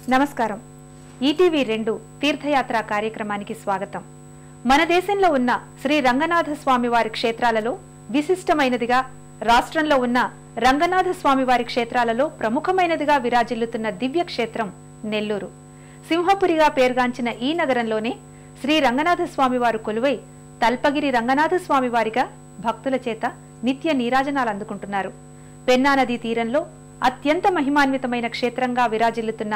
నమస్కారం. ఈటీవీ 2 తీర్థయాత్ర కార్యక్రమానికి స్వాగతం. మన దేశంలో ఉన్న శ్రీ రంగనాథ స్వామివారి క్షేత్రాలలో విశిష్టమైనదిగా, రాష్ట్రంలో ఉన్న రంగనాథ స్వామివారి క్షేత్రాలలో ప్రముఖమైనదిగా విరాజిల్లుతున్న దివ్య క్షేత్రం నెల్లూరు. సింహపురిగా పేర్గాంచిన ఈ నగరంలోనే శ్రీ రంగనాథ స్వామివారు కొలువై తల్పగిరి రంగనాథ స్వామివారిగా భక్తుల చేత నిత్య నీరాజనాలు అందుకుంటున్నారు. పెన్నా నదీ తీరంలో అత్యంత మహిమాన్వితమైన క్షేత్రంగా విరాజిల్లుతున్న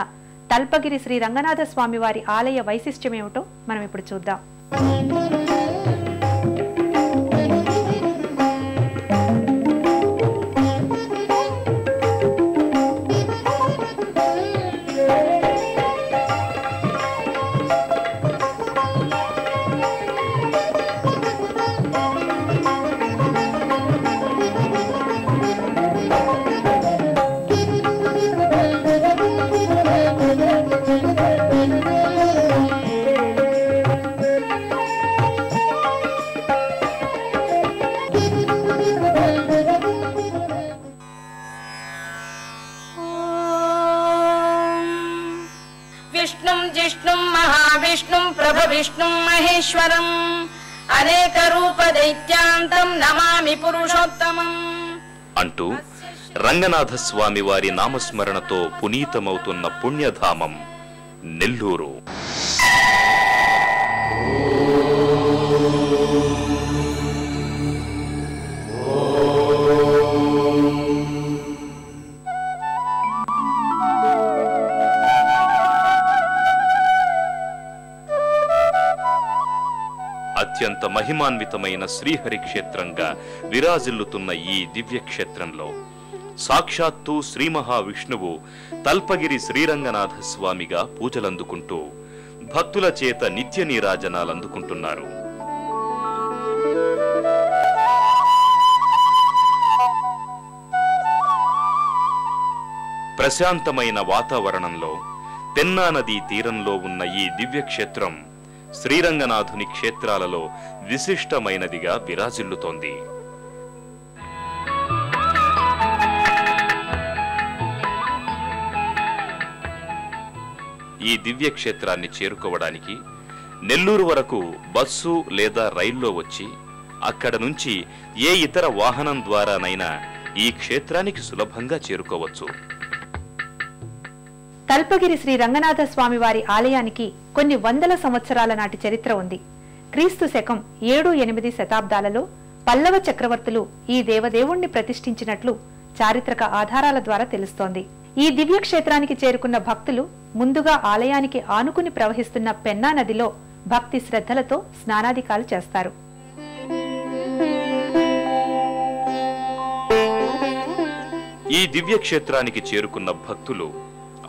తల్పగిరి శ్రీ రంగనాథ స్వామివారి ఆలయ వైశిష్ట్యమేమిటో మనం ఇప్పుడు చూద్దాం. విష్ణుం మహేశ్వరం అనేక రూప దైత్యాంతం నమామి పురుషోత్తమం అంటూ రంగనాథ స్వామి వారి నామస్మరణతో పునీతమవుతున్న పుణ్యధామం నెల్లూరు. అత్యంత మహిమాన్వితమైన శ్రీహరి క్షేత్రంగా విరాజిల్లుతున్న ఈ దివ్య క్షేత్రంలో సాక్షాత్తు శ్రీ మహావిష్ణువు తల్పగిరి శ్రీరంగనాథ స్వామిగా పూజలందుకుంటూ భక్తుల చేత నిత్య నీరాజనాలందుకుంటున్నారు. ప్రశాంతమైన వాతావరణంలో పెన్నా నదీ తీరంలో ఉన్న ఈ దివ్య క్షేత్రం శ్రీరంగనాథుని క్షేత్రాలలో విశిష్టమైనదిగా విరాజిల్లుతోంది. ఈ దివ్య క్షేత్రాన్ని చేరుకోవడానికి నెల్లూరు వరకు బస్సు లేదా రైల్లో వచ్చి అక్కడ నుంచి ఏ ఇతర వాహనం ద్వారానైనా ఈ క్షేత్రానికి సులభంగా చేరుకోవచ్చు. తల్పగిరి శ్రీ రంగనాథ స్వామివారి ఆలయానికి కొన్ని వందల సంవత్సరాల నాటి చరిత్ర ఉంది. క్రీస్తు శకం 7-8 శతాబ్దాలలో పల్లవ చక్రవర్తులు ఈ దేవదేవుణ్ణి ప్రతిష్ఠించినట్లు చారిత్రక ఆధారాల ద్వారా తెలుస్తోంది. ఈ దివ్య క్షేత్రానికి చేరుకున్న భక్తులు ముందుగా ఆలయానికి ఆనుకుని ప్రవహిస్తున్న పెన్నా నదిలో భక్తి శ్రద్ధలతో స్నానాధికాలు చేస్తారు. ఈ దివ్య క్షేత్రానికి చేరుకున్న భక్తులు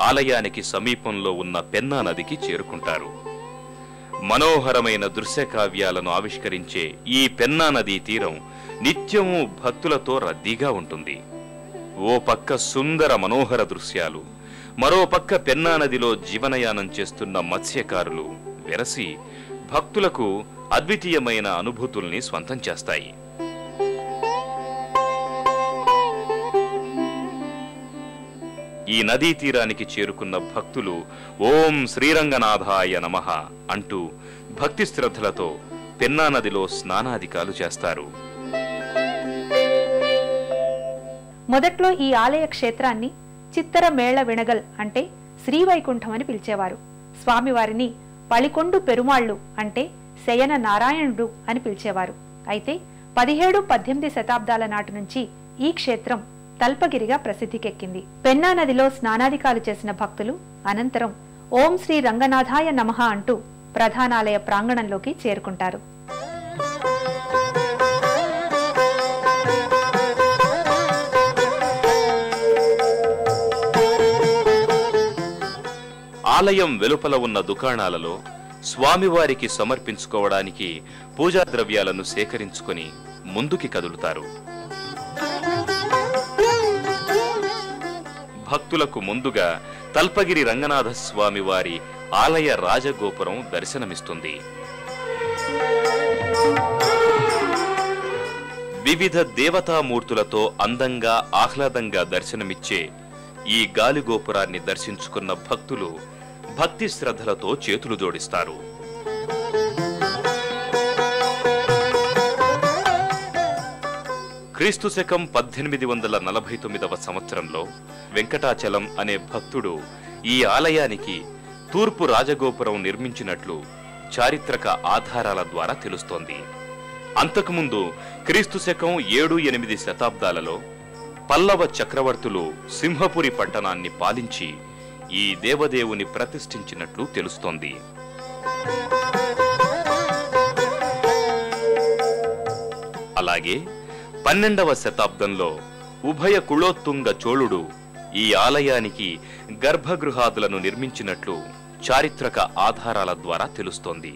ఆలయానికి సమీపంలో ఉన్న పెన్నా నదికి చేరుకుంటారు. మనోహరమైన దృశ్య కావ్యాలను ఆవిష్కరించే ఈ పెన్నా నదీ తీరం నిత్యము భక్తులతో రద్దీగా ఉంటుంది. ఓ పక్క సుందర మనోహర దృశ్యాలు, మరో పక్క పెన్నా నదిలో జీవనయానం చేస్తున్న మత్స్యకారులు వెరసి భక్తులకు అద్వితీయమైన అనుభూతుల్ని స్వంతం చేస్తాయి. ఈ నదీ తీరానికి చేరుకున్న భక్తులు ఓం శ్రీరంగనాథాయ నమః అంటూ భక్తి శ్రద్ధలతో పెన్నా నదిలో స్నానాధికాలు చేస్తారు. మొదట్లో ఈ ఆలయ క్షేత్రాన్ని చిత్తర మేళ విణగల్ అంటే శ్రీవైకుంఠం అని పిలిచేవారు. స్వామివారిని పళికొండు పెరుమాళ్లు అంటే శయన నారాయణుడు అని పిలిచేవారు. అయితే 17-18 శతాబ్దాల నాటి నుంచి ఈ క్షేత్రం తల్పగిరిగా ప్రసిద్ధికెక్కింది. పెన్నా నదిలో స్నానాధికాలు చేసిన భక్తులు అనంతరం ఓం శ్రీ రంగనాథాయ నమః అంటూ ప్రధానాలయ ప్రాంగణంలోకి చేరుకుంటారు. ఆలయం వెలుపల ఉన్న దుకాణాలలో స్వామివారికి సమర్పించుకోవడానికి పూజా ద్రవ్యాలను సేకరించుకొని ముందుకి కదులుతారు. భక్తులకు ముందుగా తల్పగిరి రంగనాథ స్వామి వారి ఆలయ రాజగోపురం దర్శనమిస్తుంది. వివిధ దేవతామూర్తులతో అందంగా ఆహ్లాదంగా దర్శనమిచ్చే ఈ గాలిగోపురాన్ని దర్శించుకున్న భక్తులు భక్తి శ్రద్ధలతో చేతులు జోడిస్తారు. క్రీస్తు శకం 1849వ సంవత్సరంలో వెంకటాచలం అనే భక్తుడు ఈ ఆలయానికి తూర్పు రాజగోపురం నిర్మించినట్లు చారిత్రక ఆధారాల ద్వారా తెలుస్తోంది. అంతకుముందు క్రీస్తు శకం 7-8 శతాబ్దాలలో పల్లవ చక్రవర్తులు సింహపురి పట్టణాన్ని పాలించి ఈ దేవదేవుని ప్రతిష్ఠించినట్లు తెలుస్తోంది. అలాగే 12వ శతాబ్దంలో ఉభయ కుళోత్తుంగ చోళుడు ఈ ఆలయానికి గర్భగృహాదులను నిర్మించినట్లు చారిత్రక ఆధారాల ద్వారా తెలుస్తోంది.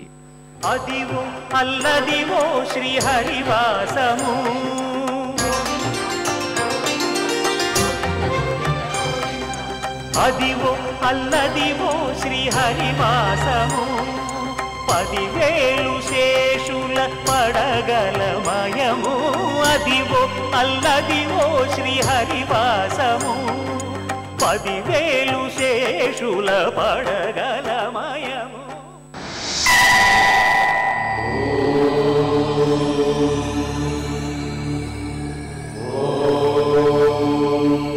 అదివో అల్లదివో శ్రీహరివాసము, అదివో అల్లదివో శ్రీహరివాసము, 10,000 శేషుల పడగలమయము. అదివో అల్లదివో శ్రీహరివాసము, 10,000 శేషుల పడగలమయము.